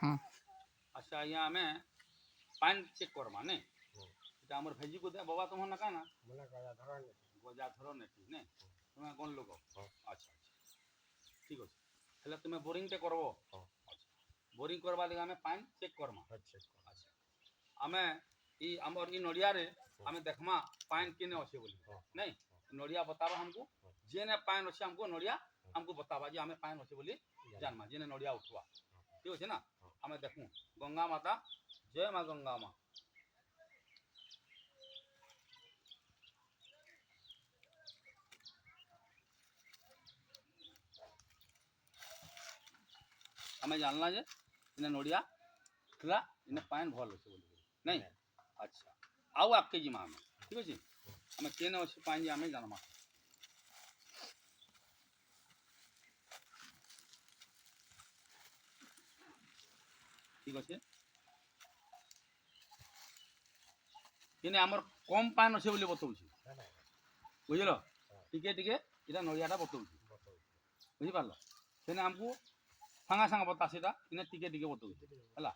हाँ अच्छा यहाँ आम पान चेक करमा ने এটা আমার ভেজি কো দে বাবা তোমার না কানা মনে গজা ধরন গজা ধরো নেটি নে তুমি কোন লোক আচ্ছা ঠিক আছে তাহলে তুমি বোরিংটা করবো আচ্ছা বোরিং করবা লাগে আমি পান চেক করমা আচ্ছা আচ্ছা আমি এই আমার এই নড়িয়ারে আমি দেখমা পান কেনে আছে বলি नहीं नड़िया बतावा हमको जेने पान अच्छे हमको नड़िया हमको बतावा जी हमें पान अच्छे बोली जानमा जेने नड़िया उठवा ठीक है ना हमें देखूँ गंगा माता जय माँ गंगा माँ हमें जानला जे इन्हें नड़िया खिला इन्हें पान भल अच्छे बोली नहीं अच्छा आओ आपके जी माँ में ठीक है हमें केने अच्छे पान जी हमें जानमा ठीक अच्छे इन्हें आमर कम पान अच्छे बोली बताऊँ बुझल टिके टिके इटा नड़ियाटा बताऊँ बुझिपार से आमको साଙ୍ଗা साଙ୍ଗা बता सीटा इन्हें टिके टिके बताऊँ है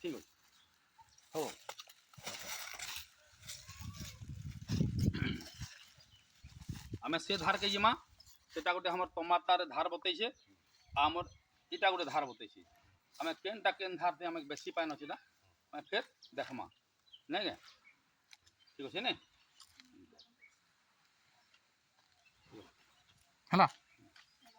ठीक अच्छे हो आम से धार के जिमा सेटा गोटे हमर टमाटर धार बतैसे आमर इटा गोटे धार बतैसे आम केनटा केन धार से आम बेसी पान अच्छे मैं फिर देखमा नहीं गे ठीक अच्छे नहीं है